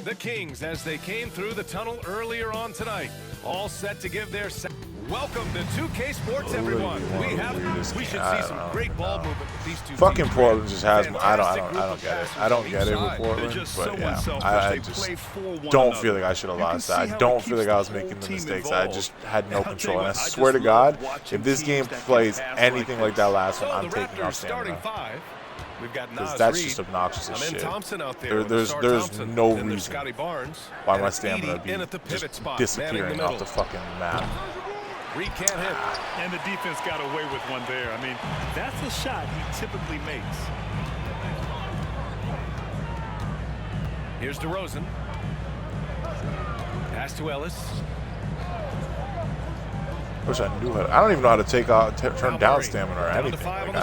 the Kings as they came through the tunnel earlier on tonight. All set to give their... Welcome to 2K Sports, everyone. We should see some great ball movement with these two fucking teams. Portland just has. I don't get it. I don't get it with Portland, but yeah, I just don't feel like I should have lost that. I don't feel like I was making the mistakes. I just had no control, and I swear to God, if this game plays anything like that last one, I'm taking off stamina. Because that's just obnoxious as shit. There's no reason why my stamina would be just disappearing off the fucking map. Reed can't hit. And the defense got away with one there. I mean, that's a shot he typically makes. Here's DeRozan. Pass to Ellis. Wish I knew how to, I don't even know how to take out, turn down stamina or anything. Like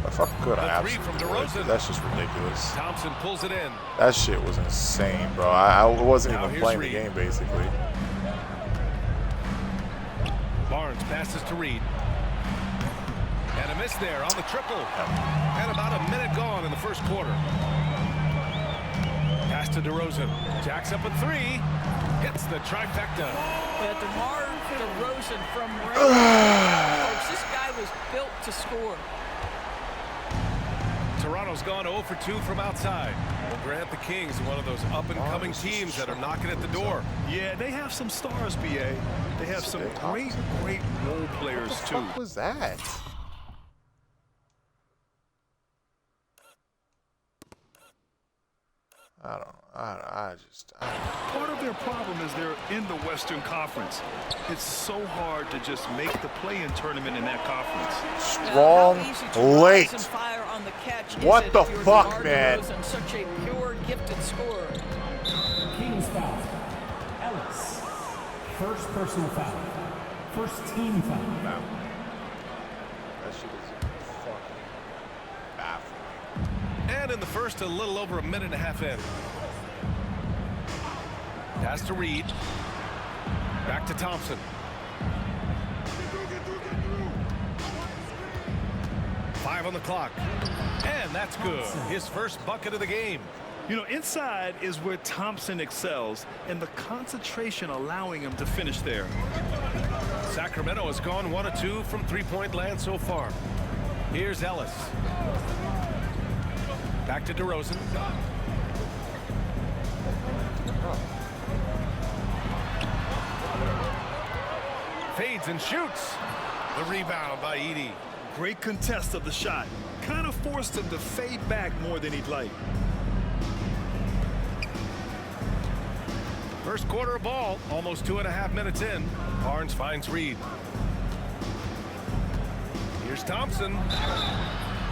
I fucking could. I absolutely could. That's just ridiculous. Thompson pulls it in. That shit was insane, bro. I wasn't even playing the game, basically. Barnes passes to Reed. And a miss there on the triple. And about a minute gone in the first quarter. Pass to DeRozan. Jacks up a three. Gets the trifecta. But DeMar DeRozan from range. This guy was built to score. Toronto's gone 0 for 2 from outside. Well, Grant, the Kings, one of those up-and-coming teams that are knocking at the door. Yeah, they have some stars, BA. They have some great role players, too. What was that? I don't know. Part of their problem is they're in the Western Conference. It's so hard to just make the play-in tournament in that conference. Strong late. What the fuck, man? Such a pure, gifted scorer. Kings foul. Ellis. First personal foul. First team foul. Wow. That shit is fucking baffling. And in the first, a little over a minute and a half in. Pass to Reed. Back to Thompson. Five on the clock. And that's good. His first bucket of the game. You know, inside is where Thompson excels, and the concentration allowing him to finish there. Sacramento has gone 1 of 2 from three-point land so far. Here's Ellis. Back to DeRozan. Fades and shoots. The rebound by Edey. Great contest of the shot. Kind of forced him to fade back more than he'd like. First quarter of ball, almost 2.5 minutes in. Barnes finds Reed. Here's Thompson.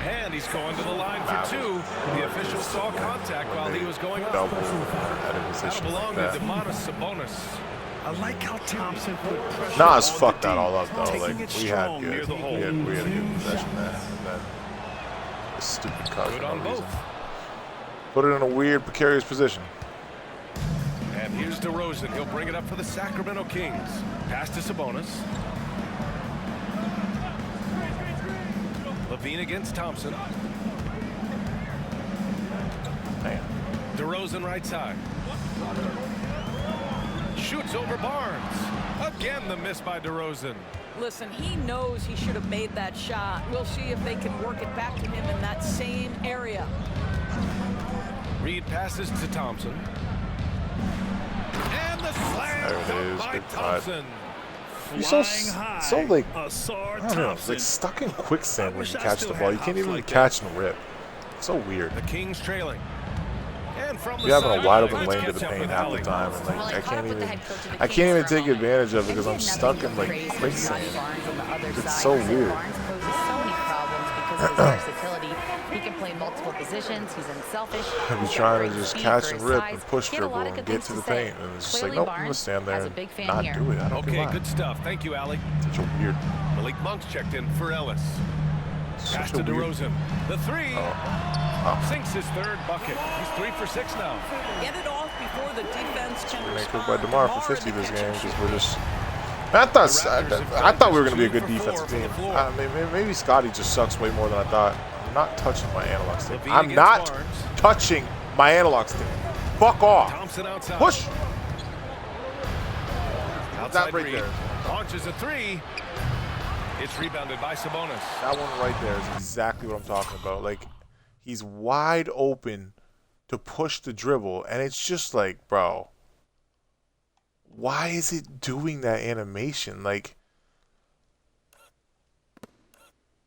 And he's going to the line for 2. The official saw contact while he was going up. That'll belong to Domantas Sabonis. I like how Thompson put pressure. Nas fucked that all up though. Like we had good, near the hole. we had a good possession there. And then this stupid cut for no reason. Put it in a weird, precarious position. And here's DeRozan. He'll bring it up for the Sacramento Kings. Pass to Sabonis. Levine against Thompson. Man. DeRozan right side. Shoots over Barnes. Again, the miss by DeRozan. Listen, he knows he should have made that shot. We'll see if they can work it back to him in that same area. Reed passes to Thompson. And the slam dunk by Thompson. You're so like, I don't know, it's like stuck in quicksand when you catch the ball. You can't even catch and rip. It's so weird. The Kings trailing. And from the You're having a wide open lane to the paint half the time, and like I can't even take advantage of it because I'm stuck in like quicksand. It's so weird. He can play multiple positions. He's unselfish. I'd be trying to just catch and rip and push dribble and get to the paint, and it's just like, nope, I'm gonna stand there and not do it. I don't Okay, good stuff. Thank you, Allie. Such a weird. Malik Monk's checked in for Ellis. Pass to DeRozan. The three. Sinks his third bucket. He's 3 for 6 now. Get it off before the defense can respond. By DeMar for 50 this game because we're just. I thought we were going to be a good defensive team. Maybe Scotty just sucks way more than I thought. I'm not touching my analog stick. I'm not touching my analog stick. fuck off. Thompson outside. Push. Outside right Reed. there. Launches a three. It's rebounded by Sabonis. That one right there is exactly what I'm talking about. Like, he's wide open to push the dribble, and it's just like, bro, why is it doing that animation? Like,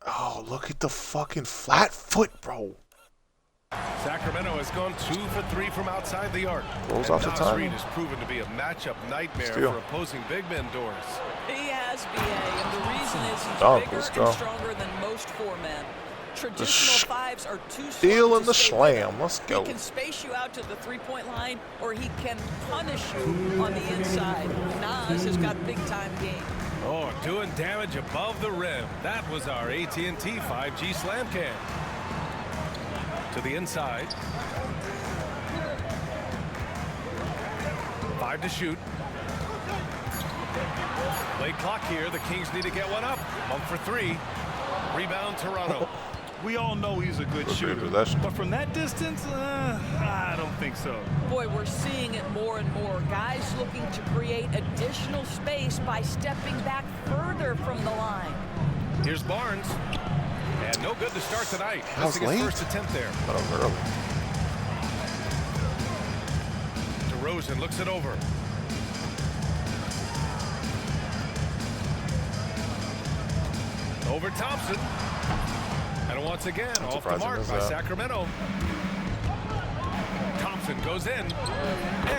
oh, look at the fucking flat foot, bro. Sacramento has gone 2 for 3 from outside the arc. Rolls off the time. Reed has proven to be a matchup nightmare Steal. for opposing big men, Doris. He has, BA, and the reason is he's Let's bigger go. and stronger than most 4-men. Traditional fives are too Steal slow in to the stay with slam. him. Let's go. He can space you out to the three-point line, or he can punish you on the inside. Nas has got big-time game. Oh, doing damage above the rim. That was our AT&T 5G slam cam. To the inside. 5 to shoot. Late clock here. The Kings need to get one up. Monk for 3. Rebound, Toronto. We all know he's a good shooter, but from that distance, I don't think so. Boy, we're seeing it more and more. Guys looking to create additional space by stepping back further from the line. Here's Barnes. And no good to start tonight. That was late. His first attempt there. But I'm early. DeRozan looks it over. Over Thompson. And once again, off the mark by Sacramento. Thompson goes in.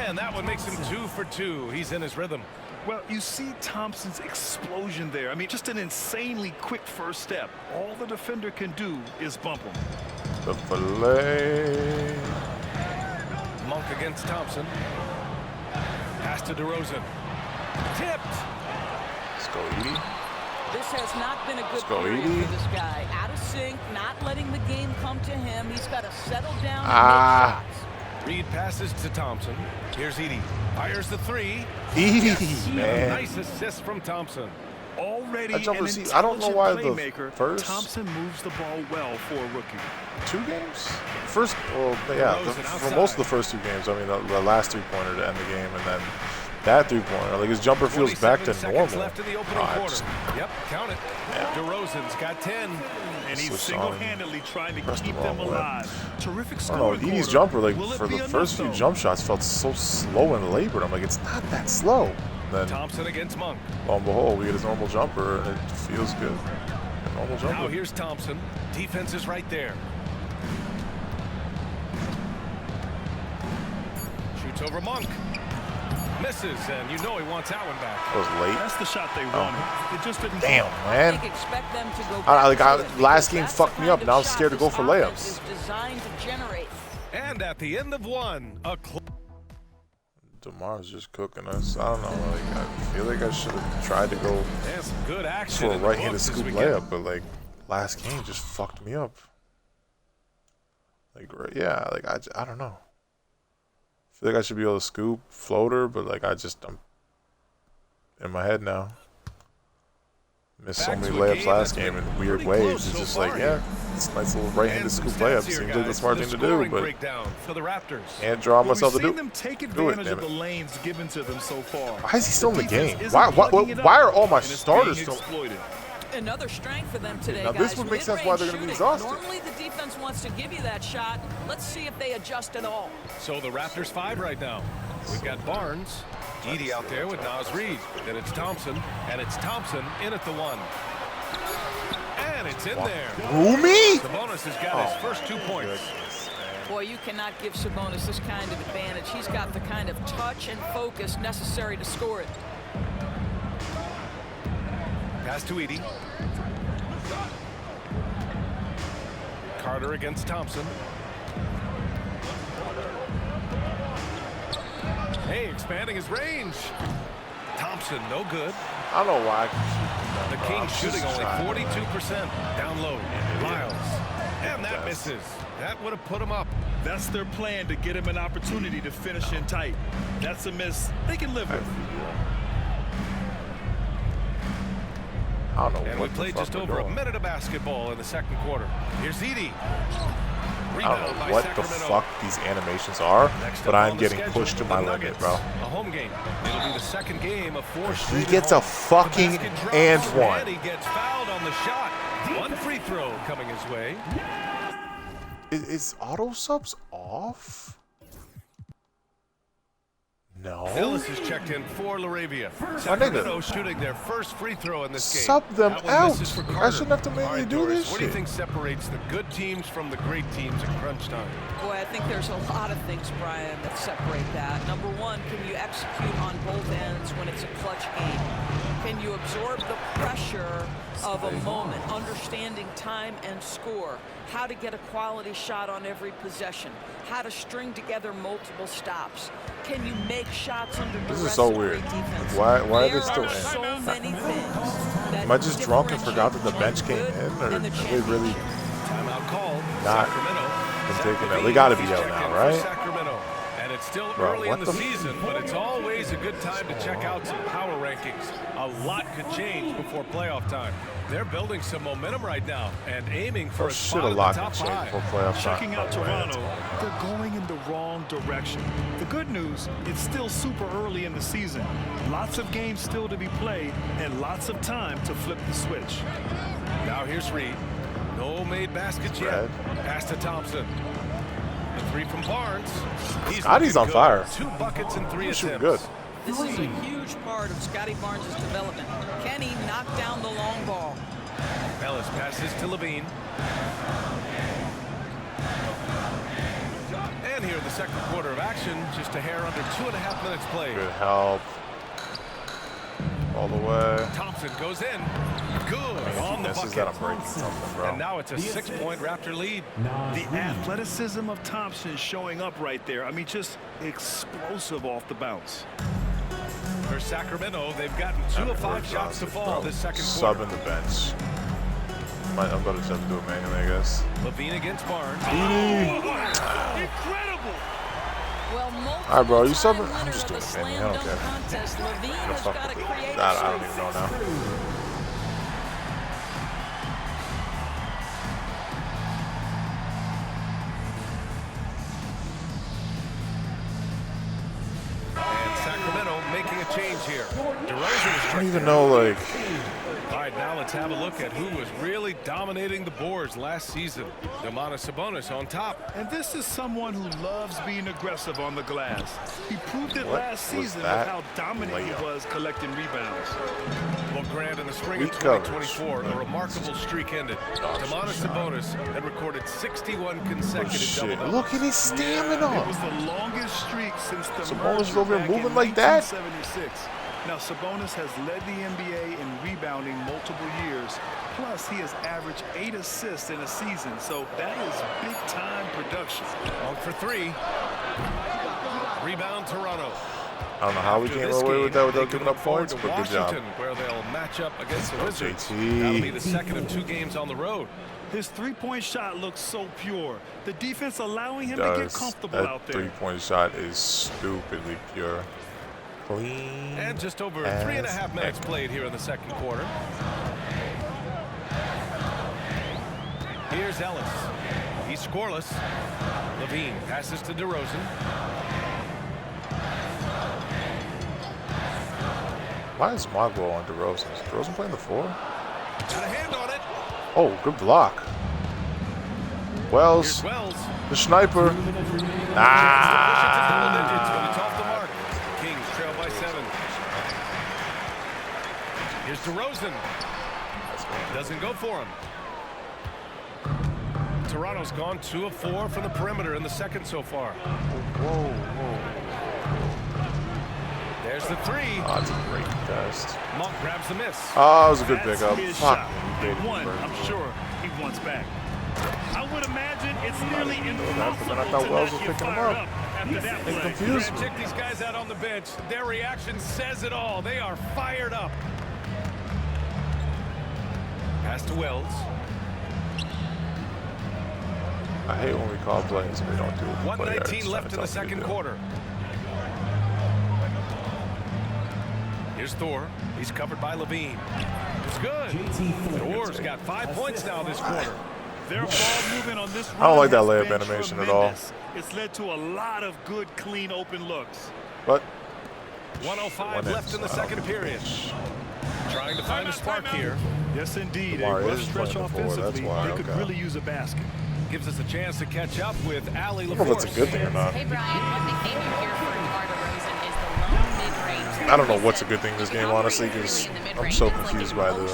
And that one makes him 2 for 2. He's in his rhythm. Well, you see Thompson's explosion there. I mean, just an insanely quick first step. All the defender can do is bump him. The fillet. Monk against Thompson. Pass to DeRozan. Tipped. Let's go, Edie. This has not been a good go, period Edie. for this guy. Out of sync, not letting the game come to him. He's got to settle down and make shots. Reed passes to Thompson. Here's Edie. Fires the 3. Edie, Yes. man. Nice assist from Thompson. Already That jumper, an see, I don't know why the playmaker, first Thompson moves the ball well for a rookie. 2 games? First, well, yeah, for most of the first 2 games, I mean, the last 3-pointer to end the game, and then that 3-pointer, like his jumper feels back to normal. Left in the opening quarter. Yep, count it. Yeah. DeRozan's got 10. And he's So single-handedly trying to keep them wrong way. alive. Terrific I scoring don't know, Edie's quarter. jumper, like, Will it for be the enough, first few though? jump shots, felt so slow and labored. I'm like, it's not that slow. Then, Thompson against Monk. lo and behold, we get his normal jumper, and it feels good. A normal jumper. Now here's Thompson. Defense is right there. Shoots over Monk. Misses, and you know he wants that one back. That was late. That's the shot they wanted. It just didn't Damn, fall. man. Expect them to go Last game fucked me up. Now I'm scared to go for layups. Designed to generate. And at the end of one, a DeMar's just cooking us. I don't know. Like, I feel like I should have tried to go and some good action for a in the right-handed books this scoop weekend. layup, but like last game just fucked me up. Like, yeah, like I don't know. I feel like I should be able to scoop floater, but like I'm in my head now. Missed so Back many to a layups game last that's game been in weird pretty ways. close It's so just far like, here. yeah, it's a nice little right-handed And some scoop stats layup. here, Seems like the guys. smart The thing to do, scoring but breakdown for the Raptors. can't draw We've myself to seen do. them take Do it, advantage damn of the it. lanes given to them so far. Why is he still in the game? Defense Why isn't plugging it up, are all my and it's starters being still? exploited. Another strength for them today, Now, guys. this would make sense why they're gonna be Mid-range exhausted. shooting. Normally the defense wants to give you that shot. Let's see if they adjust at all. So the Raptors 5 right now. We've got Barnes, Edie out there with Nas Reed. Then it's Thompson, and it's Thompson in at the 1. And it's in there. Rumi? Sabonis has got his first 2 points. Boy, you cannot give Sabonis this kind of advantage. He's got the kind of touch and focus necessary to score it. Pass to Edie. Carter against Thompson. Hey, expanding his range. Thompson, no good. I don't know why I can shoot The Kings shooting only 42%. Down low. Miles. And that misses. That would have put him up. That's their plan, to get him an opportunity to finish in tight. That's a miss they can live with. I don't know And we what the played fuck just we're over a doing. minute of basketball in the second quarter. Here's Edie. I don't know what the fuck these animations are, but I'm getting pushed to my limit, bro. A home game. It'll be the second game of 4 straight. He gets a fucking and one. And he gets fouled on the shot. One free throw coming his way. Is auto subs off? No. Ellis is checked in for Laravia. Sacramento shooting their first free throw in this game. Sub them out. I shouldn't have to mainly do this What do you think separates the good teams from the great teams in crunch time? Boy, I think there's a lot of things, Brian, that separate that. Number one, can you execute on both ends when it's a clutch game? Can you absorb the pressure of a moment, understanding time and score, how to get a quality shot on every possession, how to string together multiple stops? Can you make shots under duress? This is so weird. Why are they still in? So many things. Am I just drunk and forgot that the bench came in, or are they really Timeout called. not been taking that? They got to be out now, right? Sacramento. And it's still Bro, early in what the the season, but it's always a good time to check out some power rankings. A lot could change before playoff time. They're building some momentum right now and aiming for a spot a in lot the top can change 5. before playoff time. Checking out Toronto, they're going in the wrong direction. The good news, it's still super early in the season. Lots of games still to be played and lots of time to flip the switch. Now here's Reed. No made baskets yet. Pass to Thompson. A three from Barnes. Scotty's on fire. 2 buckets and 3 attempts. Shooting good. This is a huge part of Scotty Barnes' development. Can he knock down the long ball? Ellis passes to Levine. And here in the second quarter of action, just a hair under 2.5 minutes played. Good help. All the way. Thompson goes in. Good on the bucket. That I'm breaking something, bro. And now it's a 6-point Raptor lead. The athleticism of Thompson showing up right there. I mean, just explosive off the bounce. For Sacramento, they've gotten 2 of 5 shots to fall this second quarter. Subbing the bench. I'm about to have to do it manually, I guess. Levine against Barnes. Incredible! Well, all right, bro, you subbing? I'm just doing it manually. I don't care. Levine has Fuck got with to it. create I don't even know now. And Sacramento making a change here. DeRozan is I don't even know, like. All right, now let's have a look at who was really dominating the boards last season. Domantas Sabonis on top. And this is someone who loves being aggressive on the glass. He proved it last season with how dominant he was collecting rebounds. Well, Grant, in the spring of 2024, a remarkable streak ended. Domantas Sabonis had recorded 61 consecutive double-doubles. Look at his stamina. It was the longest streak since the Sabonis merger over back moving in like that. 1976. Now, Sabonis has led the NBA in rebounding multiple years. Plus, he has averaged 8 assists in a season, so that is big-time production. On for 3. Rebound Toronto. I don't know how we came away with that without giving up points, but good job. Where they'll match up against the Wizards. JT. That'll be the second of 2 games on the road. His three-point shot looks so pure. The defense allowing him to get comfortable out there. That three-point shot is stupidly pure. Clean. And just over 3.5 minutes played here in the second quarter. Here's Ellis. He's scoreless. Levine passes to DeRozan. Why is Maglo on DeRozan? Is DeRozan playing the 4? Got a hand on it. Oh, good block. Wells. The sniper. It's off the mark. Kings trail by 7. Here's DeRozan. Doesn't go for him. Toronto's gone 2 of 4 from the perimeter in the second so far. Whoa. There's the 3. Oh, that's a great test. Monk grabs the miss. Oh, that was a good pickup. Fuck. One, I'm sure he wants back. I would imagine it's nearly impossible I thought to Wells not was get picking him fired up. up after that play. Confused me. Check these guys out on the bench. Their reaction says it all. They are fired up. Pass to Wells. I hate when we call plays and we don't do it. 1:19 left in the second quarter. Here's Thor. He's covered by Levine. It's good. Thor's got 5 points now this quarter. Their ball movement on this I don't like that run layup has been animation at all. tremendous. It's led to a lot of good, clean, open looks. But 1:05 left in the second period. Trying to find a spark here. Yes, indeed. DeMar A rough is stretch playing the four, offensively. that's why, They could okay. really use a basket. Gives us a chance to catch up with Ali I don't know if it's a good thing or not. Hey, Brian, one nickname you hear for DeMar DeRozan is the lone mid-range. I don't know what's a good thing in this game, honestly, because I'm so confused by the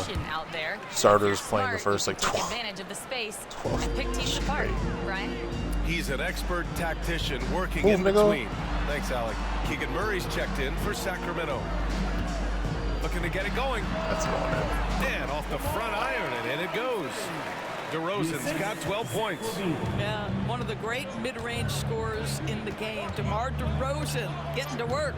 starters playing the first like 12. Advantage of the space and pick teams apart. Brian? He's an expert tactician working Move, in nigga. between. Thanks, Alec. Keegan Murray's checked in for Sacramento. Looking to get it going. That's going in. And off the front iron, and in it goes. DeRozan's got 12 points. Yeah, one of the great mid-range scorers in the game. DeMar DeRozan getting to work.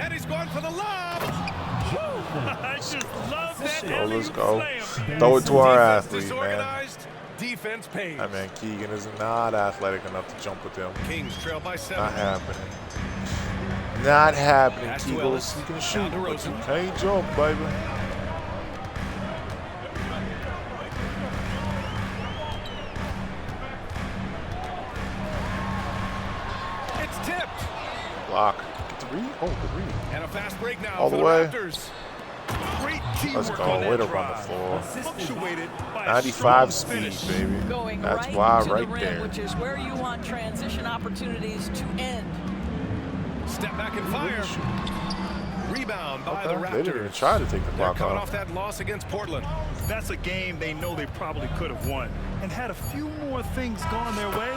And he's going for the lob. I just love that. Oh, let's alley-oop go. slam. Throw it to our Defense athlete, man. disorganized. Defense pays. I mean, Keegan is not athletic enough to jump with him. Kings trail by 7. Not happening. Not happening, Pass to Keegles. Ellis. You can Down shoot, to but you Rosen. can't jump, baby. It's tipped. Block. Get the read. Oh, the read. And a fast break now All for the the way. Raptors. Great Let's teamwork go. on Way that to run the drive. floor. Punctuated by a 95 strong speed, finish. baby. Going That's right why to right the rim, there. which is where you want transition opportunities to end. Step back and fire. Rebound by the Okay. Raptors. They didn't even try to take the They're block coming off. off that loss against Portland. That's a game they know they probably could have won. And had a few more things gone their way,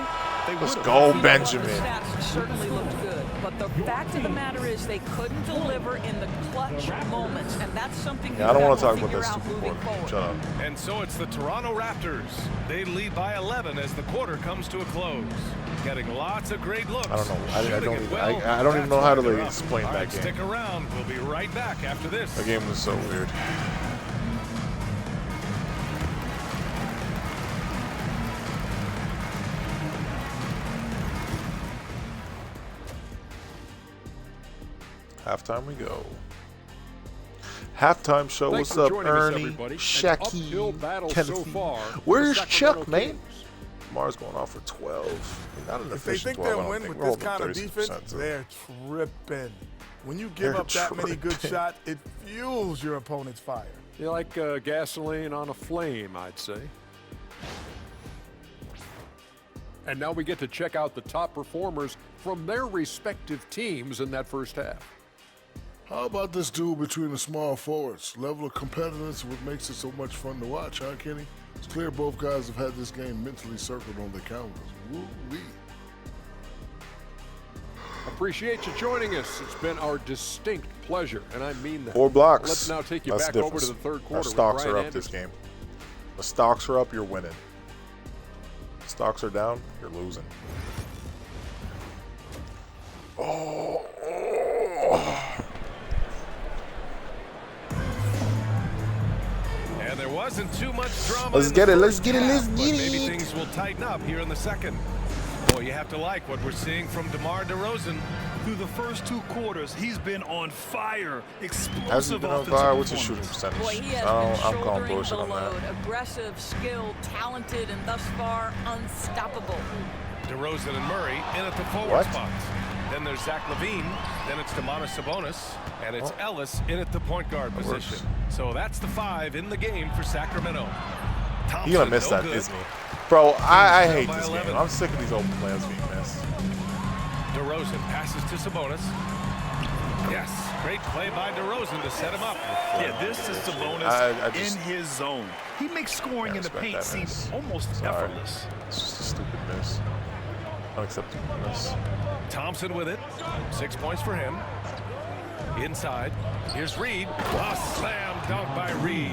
they would Let's have. go, The Benjamin. stats certainly looked good, but the fact of the matter is they couldn't deliver in the clutch moments, and that's something Yeah, I don't you want to have talk about figure that out stupid moving board. forward. Shut up. And so it's the Toronto Raptors. They lead by 11 as the quarter comes to a close. Getting lots of great looks. I don't know. I Shooting don't it even. well. I don't even know how to That's why like they're up. explain All that right, game. Stick around. We'll be right back after this. The game was so weird. Halftime we go. Halftime show. Thanks What's for up, joining us, Ernie, everybody. An uphill Shacky, battle so Kenneth? far. Where's The Chuck, Sacramento man? Kings. Mars going off for 12. Not an If they efficient think 12. I they'll don't win think. with We're this holding kind of 30% defense, to it. they're tripping. When you give They're up that many good tripping. shots, it fuels your opponent's fire. You're like gasoline on a flame, I'd say. And now we get to check out the top performers from their respective teams in that first half. How about this duel between the small forwards? Level of competitiveness, what makes it so much fun to watch, huh, Kenny? It's clear both guys have had this game mentally circled on their calendars. Woo-wee. Appreciate you joining us. It's been our distinct pleasure, and I mean that. 4 blocks. Let's now take you That's back the over to difference. the third quarter. Our with stocks Brian are up this Anderson. game. The stocks are up, you're winning. Stocks are down, you're losing. Oh. And there wasn't too much drama. Let's in get the it, let's first get it, half, let's but get maybe it. things will tighten up here in the second. Boy, you have to like what we're seeing from DeMar DeRozan. Through the first 2 quarters, he's been on fire. Has he Explosive been on offensive fire? What's his performance. shooting percentage? Boy, he has Oh, been I'm calling shouldering bullshit the on load. that. Aggressive, skilled, talented, and thus far unstoppable. DeRozan and Murray in at the forward What? spots. Then there's Zach LaVine. Then it's Domantas Sabonis. And it's Ellis in at the point guard That position. works. So that's the 5 in the game for Sacramento. You're gonna miss no that, good. isn't he? Bro, I trail hate by this 11. game. I'm sick of these open players being missed. DeRozan passes to Sabonis. Yes, great play by DeRozan to set him up. Yeah, this is Sabonis I just- in his zone. He makes scoring in the respect paint that seem miss. almost Sorry. effortless. It's just a stupid miss. Unacceptable miss. Thompson with it. 6 points for him. Inside. Here's Reed. A slam dunk by Reed.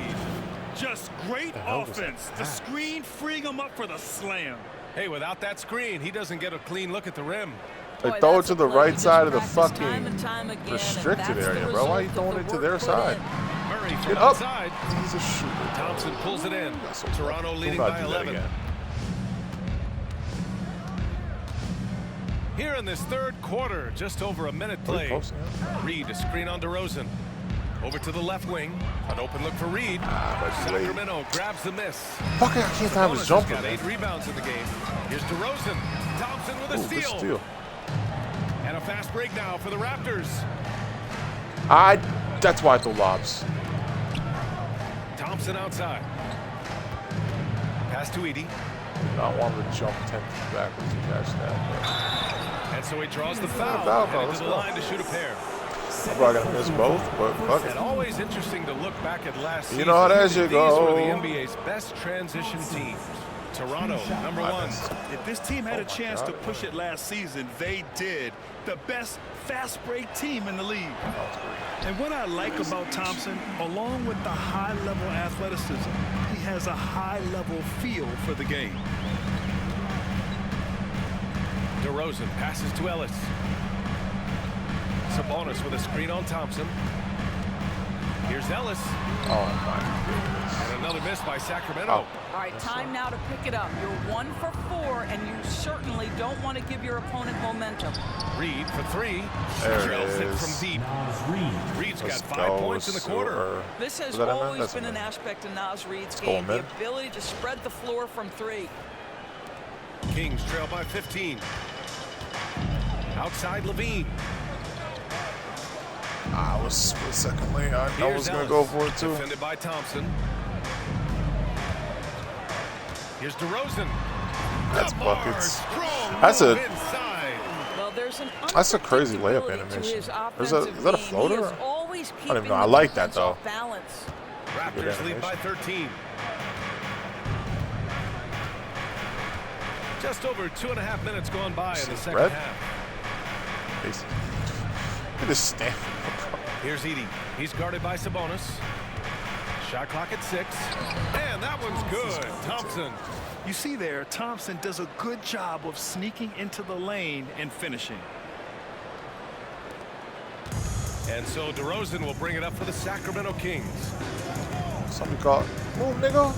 Just great hell was offense. The screen freeing him up for the slam. Hey, without that screen, he doesn't get a clean look at the rim. They Boy, throw it that's to a the play right we side of just the practiced time fucking and time again, and restricted that's the area, bro. Why are you result throwing of it the to their work put side? in. Murray from Get up. outside. He's a shooter. bro. Thompson pulls it in. That's so Toronto fucking- leading do not by do that 11. again. Here in this third quarter, just over a minute What are played. you posting at? Reed, a screen on DeRozan. Over to the left wing. An open look for Reed. Sacramento grabs the miss. Fuck, I can't time his jumper. Got 8 rebounds in the game. Here's DeRozan. Thompson with a steal. And a fast break now for the Raptors. That's why I throw lobs. Thompson outside. Pass to Edie. I wanted to jump 10 feet backwards to catch that. And so he draws the foul. Headed to the line to shoot a pair. I'm probably gonna miss both, but fuck it. And always interesting to look back at last season. You know how that shit go. These were the NBA's best transition teams. Toronto, number 1. If this team had a chance to push it last season, they did. The best fast break team in the league. And what I like about Thompson, along with the high-level athleticism, he has a high-level feel for the game. DeRozan passes to Ellis. Sabonis with a screen on Thompson. Here's Ellis. Oh my goodness. And another miss by Sacramento. All right, time now to pick it up. You're 1 for 4, and you certainly don't want to give your opponent momentum. Reed for 3. There Drills it it is. from deep. Reed's got 5 points in the quarter. This has always been an aspect of Naz Reed's game, the ability to spread the floor from 3. Kings trail by 15. Outside Levine. I was split second late. I was going to go for it too. Defended by Thompson. Here's DeRozan. That's buckets. That's a crazy layup animation. Is that a floater? I don't even know. I like that though. Raptors lead by 13. Just over 2.5 minutes gone by in the second half. Look at this stamina, bro. Here's Edie. He's guarded by Sabonis. Shot clock at 6. And that one's good. Thompson. You see there, Thompson does a good job of sneaking into the lane and finishing. And so DeRozan will bring it up for the Sacramento Kings. Somebody call it. Move, nigga.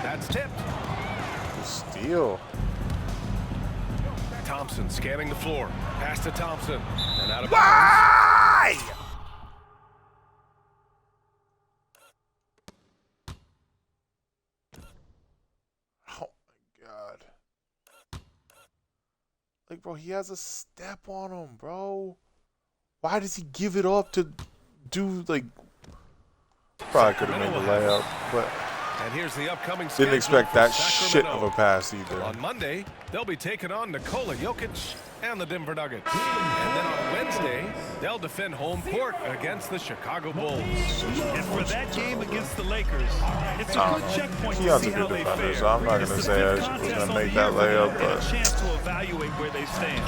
That's tipped. Steal. Thompson scanning the floor. Pass to Thompson. And out of Why? bounds. Oh my God. Like, bro, he has a step on him, bro. Why does he give it up to do, like... Probably could have made the layup, but... And here's the upcoming didn't expect that shit of a pass either. On Monday, they'll be taking on Nikola Jokic and the Denver Nuggets. And then on Wednesday, they'll defend home court against the Chicago Bulls. And for that game against the Lakers, it's a good checkpoint to see how they fare. So I'm not going to say I was going to make that layup, but a chance to evaluate where they stand.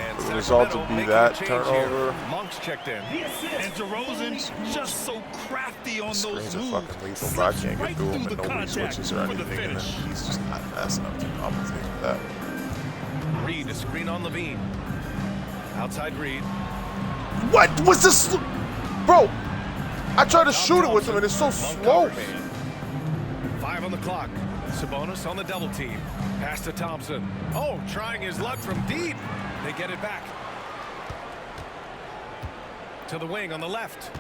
And the result to be that turnover. Monk's checked in. And DeRozan just so crafty on those moves. Screens are fucking lethal, but I can't get through them and nobody switches or anything, and then he's just not fast enough to compensate for that. Reed, a screen on Levine. Outside Reed. What was this? Bro, I tried to shoot it with him and it's so slow. 5 on the clock. Sabonis on the double team. Pass to Thompson. Oh, trying his luck from deep. They get it back. To the wing on the left.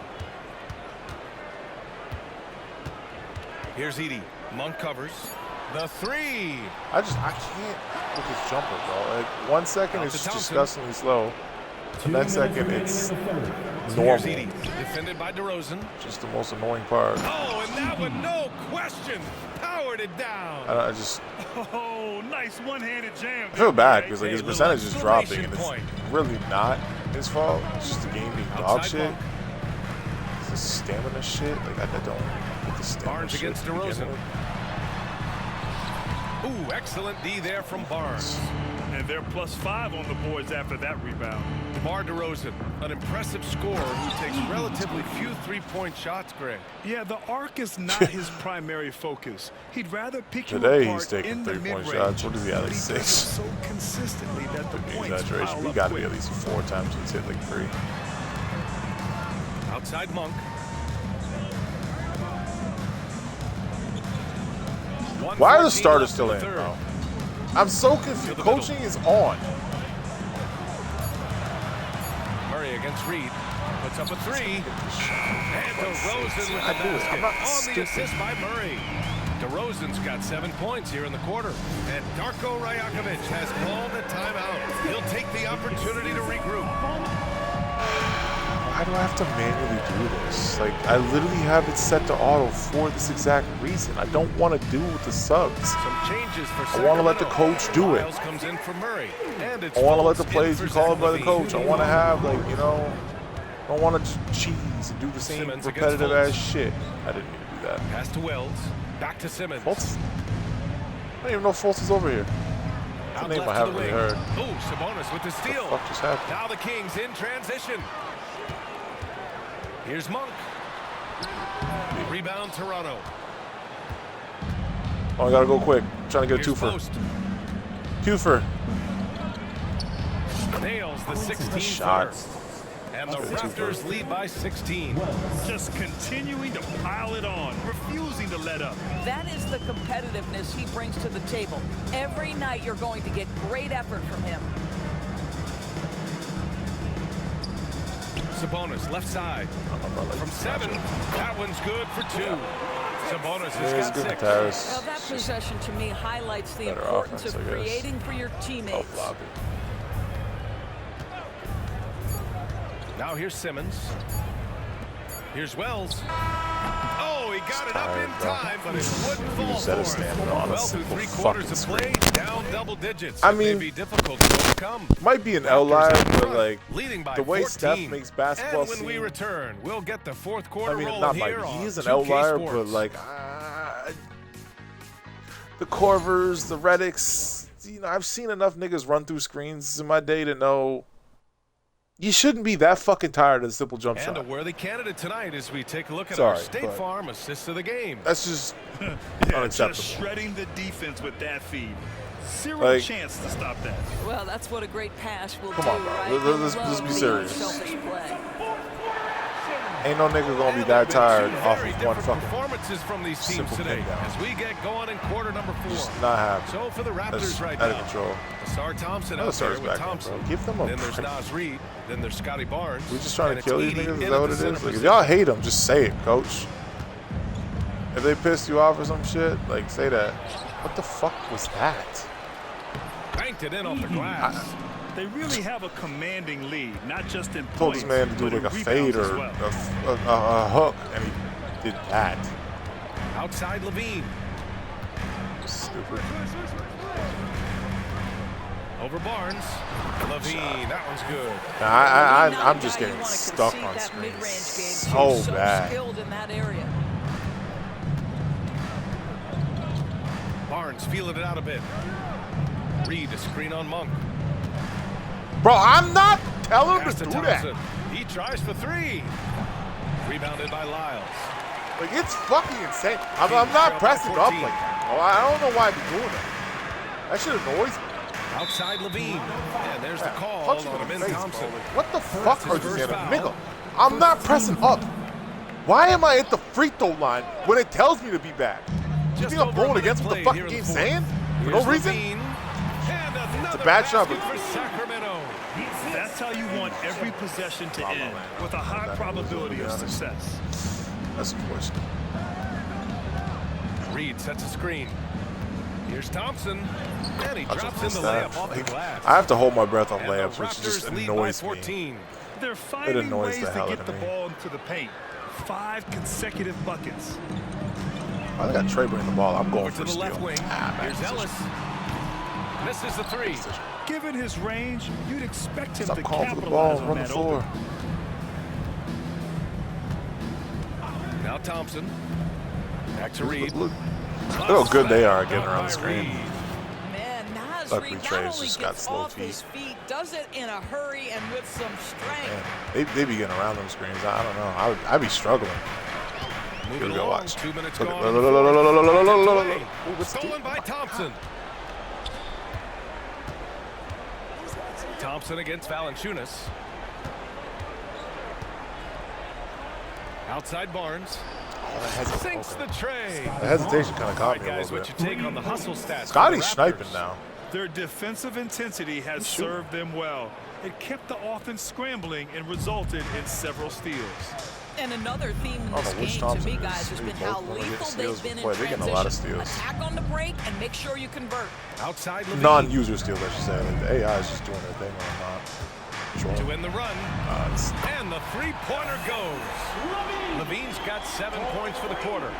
Here's Edie. Monk covers. The 3. I can't look his jumper, bro. Like 1 second it's disgustingly slow. The next second it's normal. Here's Edie. Defended by DeRozan. Just the most annoying part. Oh, and that one, no question, powered it down. I just. Oh, nice one-handed jam. I feel bad because like his percentage is dropping and it's really not his fault. It's just the game being dog shit. It's the stamina shit. Like I don't get the stamina Barnes shit against DeRozan. Ooh, excellent D there from Barnes. And they're +5 on the boards after that rebound. DeMar DeRozan, an impressive scorer who takes relatively few three-point shots, Greg. Yeah, the arc is not his primary focus. He'd rather pick you Today apart he's taking in the 3-point mid-range. shots. What is he at, like 6? So consistently that the points Exaggeration. pile He up got to be quick. at least 4 times he's hit like 3. Outside Monk. Why are the starters still in, bro? I'm so confused. Coaching is on. Murray against Reed. Puts up a three. And DeRozan with the basket. On the assist by Murray. DeRozan's got 7 points here in the quarter. And Darko Rajakovic has called a timeout. He'll take the opportunity to regroup. Why do I have to manually do this? Like, I literally have it set to auto for this exact reason. I don't want to do with the subs. Some changes for I want to let the coach do it. Comes in for Murray. And it's I want to let the plays be called by the coach. I want to have, like, you know, I don't want to just cheese and do the same repetitive ass shit. I didn't mean to do that. Pass to Wells. Back to Simmons. Fultz? I don't even know if Fultz is over here. That's a name I haven't really heard. Oh, Sabonis with the steal. What the fuck just happened? Now the Kings in transition. Here's Monk. Rebound Toronto. Oh, I gotta go quick. I'm trying to get a twofer. Twofer. Nails the 16 shot. And the Raptors lead by 16. Just continuing to pile it on, refusing to let up. That is the competitiveness he brings to the table. Every night you're going to get great effort from him. Sabonis left side. From 7, that one's good for 2. Sabonis has got 6. Well, that possession to me highlights the importance of creating for your teammates. Now here's Simmons. Here's Wells. Oh, he got it up in time, but it wouldn't fall for him. Well, through 3 quarters of play, down double digits. I mean, may be difficult to overcome. Might be an outlier, but like leading by the way 14. Steph makes basketball and when we return, we'll get the 4th quarter rolling not here like on he's an 2K outlier, Sports. but like the Corvers, the Reddicks, you know, I've seen enough niggas run through screens in my day to know you shouldn't be that fucking tired of the simple jump shot. And a worthy candidate tonight as we take a look at our State Farm assists of the game. That's just unacceptable. Just shredding the defense with that feed. Zero chance to stop that. Well, that's what a great pass will Come do, on, bro. right? Let's be serious. Play. Ain't no nigga gonna be that tired off of one fucking performances from these teams today as we get going in quarter number 4. Just not happening. So for the Raptors right out now, of control. Sar Thompson out there with Thompson. Give them a then there's Nas Reed. Then there's Scotty Barnes. We just trying to kill these niggas? Is that what it is? Like, if y'all hate them, just say it, coach. If they pissed you off or some shit, like, say that. What the fuck was that? Banked it in off the glass. They really have a commanding lead, not just in points. Told this man to do like a fade or a hook, and he did that. Outside Levine. Stupid. Over Barnes. Levine, that one's good. Now, I'm just getting stuck on screen so bad. Skilled in that area. Barnes feeling it out a bit. Reed a screen on Monk. Bro, I'm not telling him to do Thompson. that. He tries for 3. Rebounded by Lyles. Like, it's fucking insane. I'm not pressing up like that. Oh, I don't know why I'd be doing that. That shit annoys me. Outside Levine. And there's the call Punch on him in Ben the face, Thompson. bro. Like, what the fuck are you getting, nigga? I'm not pressing up. Why am I at the free throw line when it tells me to be back? You think I'm going against what the fucking game's saying? For no reason? It's a bad shot, but for Sacramento. That's how you want every possession to end, with a high probability of success. That's unfortunate. Reed sets a screen. Here's Thompson. And he drops in the layup off the glass. I have to hold my breath on layups, which just annoys me. They're finding ways to get the ball into the paint. 5 consecutive buckets. I got Trey bringing the ball. I'm going to the left wing. Here's Ellis. Misses the 3. Given his range, you'd expect him to calling for the capitalize ball, on run the that floor. Now Thompson. Back to Reed. Look how good they are getting around the screen. Man, Nas Luckily, Reed Trey's not only just got gets slow off feet. his feet, does it in a hurry and with some strength. Man, they be getting around them screens. I don't know. I'd be struggling. Here we go, watch. 2 minutes Look gone. at Stolen by Thompson. Thompson against Valanciunas. Outside Barnes. Sinks the tray. The hesitation kind of caught me a Guys, little what bit. you take on the hustle stats? Scotty's sniping now. Their defensive intensity has served them well. It kept the offense scrambling and resulted in several steals. And another theme in this game to me, guys, has been how lethal they've been in transition. A lot of steals. Attack on the break and make sure you convert. Outside Levine. Non-user steals, I should say. Like the AI is just doing their thing or not. Sure. To win the run. And the three-pointer goes. Levine's got 7 points for the quarter.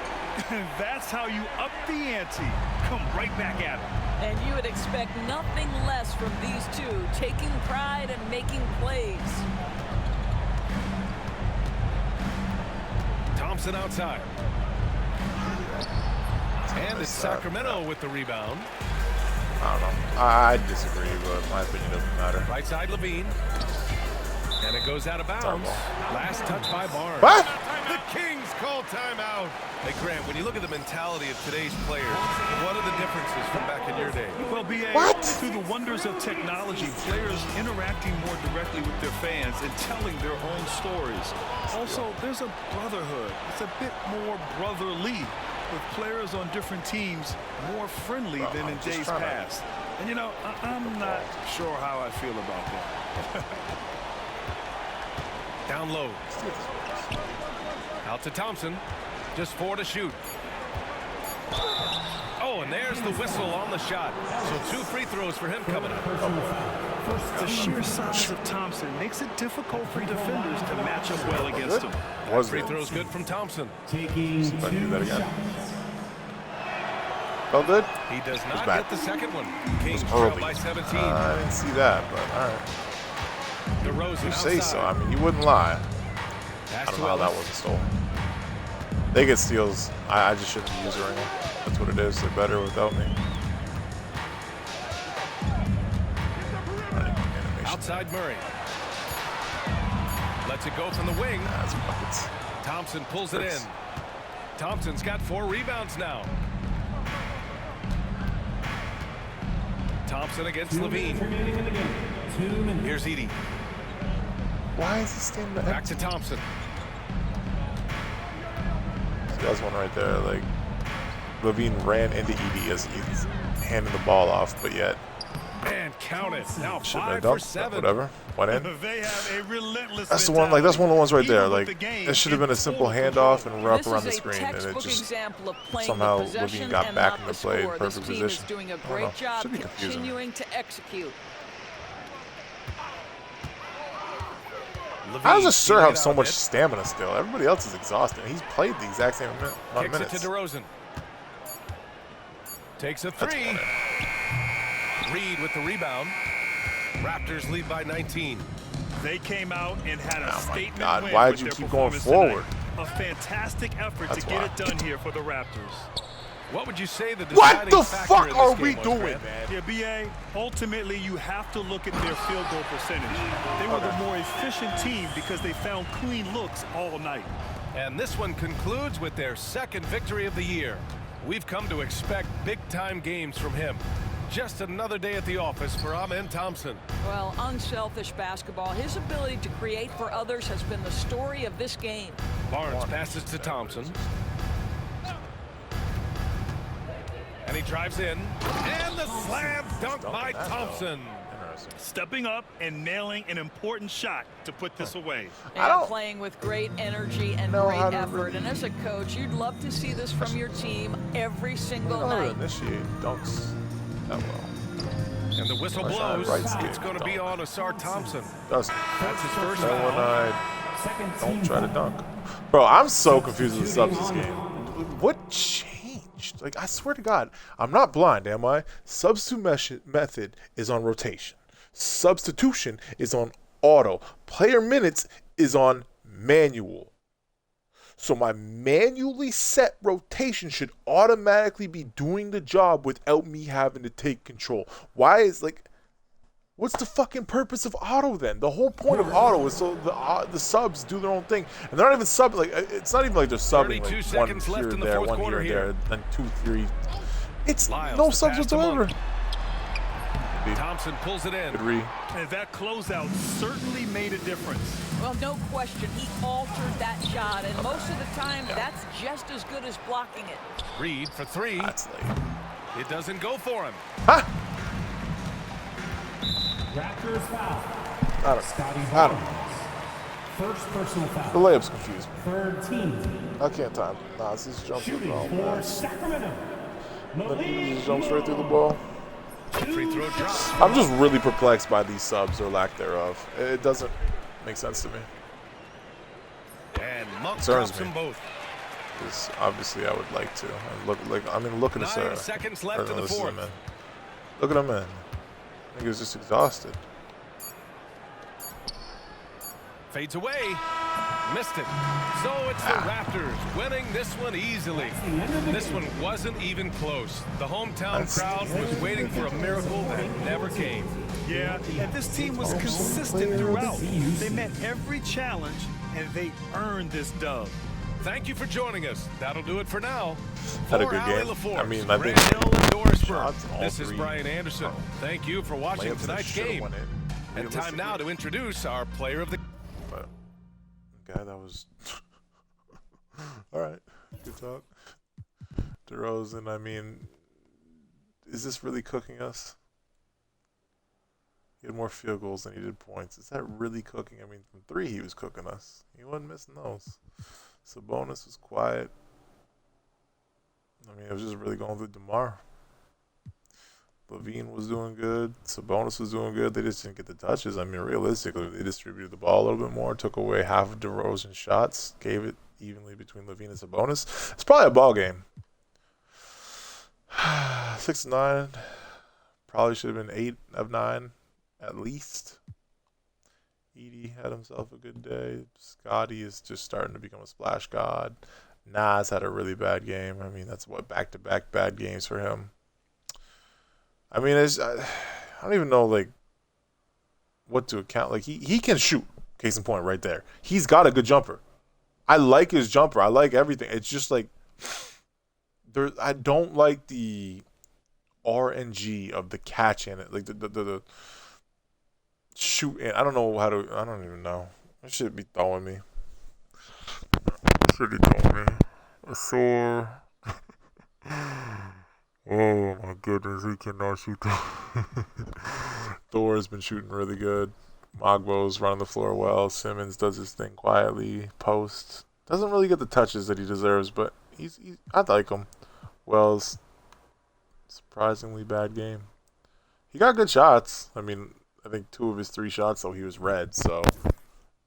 That's how you up the ante. Come right back at it. And you would expect nothing less from these two, taking pride and making plays. Thompson outside. And it's Sacramento with the rebound. I don't know. I disagree, but my opinion doesn't matter. Right side Levine. And it goes out of bounds. Last touch by Barnes. What? The Kings call timeout. Hey, Grant, when you look at the mentality of today's players, what are the differences from back in your day? Well, B.A., through the wonders of technology, players interacting more directly with their fans and telling their own stories. Also, there's a brotherhood. It's a bit more brotherly, with players on different teams more friendly than in days past. And, you know, I'm not sure how I feel about that. Down low. Out to Thompson. Just 4 to shoot. Oh, and there's the whistle on the shot. So 2 free throws for him coming up. The sheer size of Thompson makes it difficult for defenders to match up well against him. Free throws good from Thompson. Taking 2 shots. Oh, good. He does not get the second one. Kings trail by 17. I didn't see that, but all right. DeRozan you say so. I mean, you wouldn't lie. I don't know how that wasn't stolen. They get steals. I just shouldn't be using them. That's what it is. They're better without me. Outside Murray. Lets it go from the wing. That's buckets. Thompson pulls it in. Thompson's got 4 rebounds now. Thompson against Levine. Here's Edey. Why is he standing back? Back to Thompson. That's one right there. Like, Levine ran into Edey as he's handing the ball off, but yet. And count it. Now 5 for for 7. Whatever. Went in. They have a relentless that's the one. Like that's one of the ones right there. Like it should have been a simple handoff and wrap around the screen, and it just somehow Levine got back into play in perfect position. Doing a great job continuing to execute. How does a Sir have so much stamina still? Everybody else is exhausted. He's played the exact same amount of minutes. Kicks it to DeRozan. Takes a 3. Reed with the rebound. Raptors lead by 19. They came out and had a statement God, win. why did you keep going forward? A fantastic effort to get it done here for the Raptors. What would you say the deciding factor factor fuck are in this we game doing, was, man? Yeah, B.A., ultimately you have to look at their field goal percentage. They were the more efficient team because they found clean looks all night. And this one concludes with their 2nd victory of the year. We've come to expect big-time games from him. Just another day at the office for Amen Thompson. Well, unselfish basketball. His ability to create for others has been the story of this game. Barnes passes to Thompson. And he drives in. And the slam dunk by Thompson. Stepping up and nailing an important shot to put this away. And playing with great energy and great effort. And as a coach, you'd love to see this from your team every single night. Initiate dunks that well. And the whistle blows. It's going to be on Asar Thompson. That's his first foul. Don't try to dunk. Bro, I'm so confused with the subs this game. What changed? Like, I swear to God, I'm not blind, am I? Substitute method is on rotation. Substitution is on auto. Player minutes is on manual. So my manually set rotation should automatically be doing the job without me having to take control. Why is, like, what's the fucking purpose of auto then? The whole point of auto is so the subs do their own thing. And they're not even subbing, like, it's not even like they're subbing like one here and there, one here and there, then 2, 3. It's no subs whatsoever. Thompson pulls it in. And that closeout certainly made a difference. Well, no question. He altered that shot, and most of the time, that's just as good as blocking it. Reed for 3. That's late. It doesn't go for him. Huh? Raptors foul. I don't Scotty know. Barnes. First personal The foul. layups confuse me. Third team. I can't time. Nah, this is jump Shooting ball, for man. Sacramento. Then he just jumps right through the ball. Free throw drop. I'm just really perplexed by these subs or lack thereof. It doesn't make sense to me. And Monk Concerns drops me. them both. Because obviously I would like to. Look at this. 9 seconds left in the fourth. Look at him, man. I think he was just exhausted. Fades away. Missed it. So it's the Raptors winning this one easily. This one wasn't even close. The hometown crowd was waiting for a miracle that never came. Yeah, and this team was consistent throughout. They met every challenge, and they earned this dub. Thank you for joining us. That'll do it for now. Had a For good Allie game. LaForce, I mean, I think Grant Hill and Dorisburg. shots, all This is three. Brian Anderson. Thank you for watching Layups that tonight's should've game. went in. And time now to introduce our player of the But, okay, that was all right. Good talk. DeRozan, I mean, is this really cooking us? He had more field goals than he did points. Is that really cooking? I mean, from 3, he was cooking us. He wasn't missing those. Sabonis was quiet. I mean, it was just really going through DeMar. Levine was doing good. Sabonis was doing good. They just didn't get the touches. I mean, realistically, they distributed the ball a little bit more, took away half of DeRozan's shots, gave it evenly between Levine and Sabonis. It's probably a ball game. 6-9. Probably should have been 8 of 9 at least. Edie had himself a good day. Scotty is just starting to become a splash god. Nas had a really bad game. I mean, that's what back-to-back bad games for him. I mean, I don't even know, like, what to account. Like, he can shoot. Case in point right there. He's got a good jumper. I like his jumper. I like everything. It's just, like, I don't like the RNG of the catch in it. Like, the shoot in. I don't know how to. I don't even know. It should be throwing me. A sore. Oh my goodness, he cannot shoot. Thor has been shooting really good. Mogbo's running the floor well. Simmons does his thing quietly. Post doesn't really get the touches that he deserves, but he's I like him. Wells, surprisingly bad game. He got good shots. I mean, I think 2 of his 3 shots though he was red. So,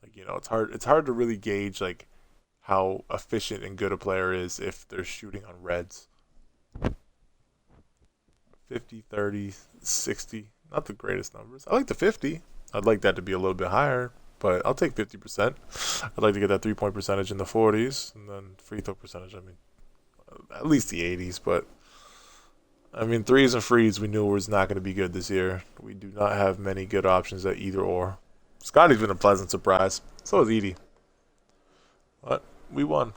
like, you know, it's hard to really gauge like how efficient and good a player is if they're shooting on reds. 50, 30, 60. Not the greatest numbers. I like the 50. I'd like that to be a little bit higher, but I'll take 50%. I'd like to get that 3-point percentage in the 40s, and then free throw percentage, I mean, at least the 80s. But, I mean, threes and frees we knew was not going to be good this year. We do not have many good options at either or. Scotty's been a pleasant surprise. So is Edie. But we won.